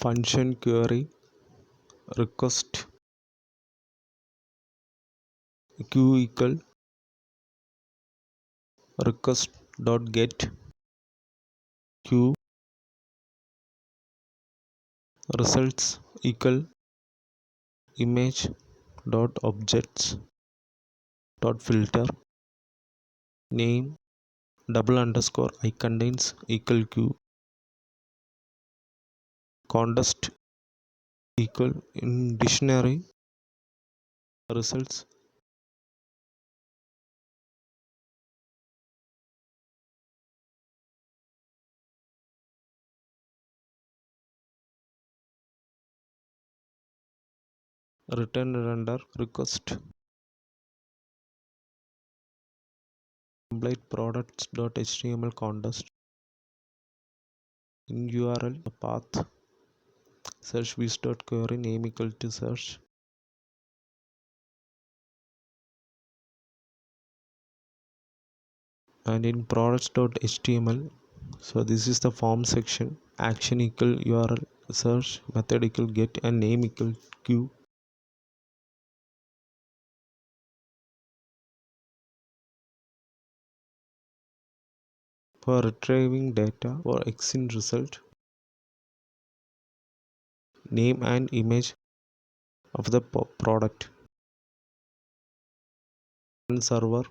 function query request q equal request dot get q results equal image dot objects dot filter name double underscore I contains equal q context equal in dictionary results return render request complete products.html context in URL path search query name equal to search and in products.html. So this is the form section. Action equal URL search, method equal get, and name equal q. For retrieving data for exin result, name and image of the product and server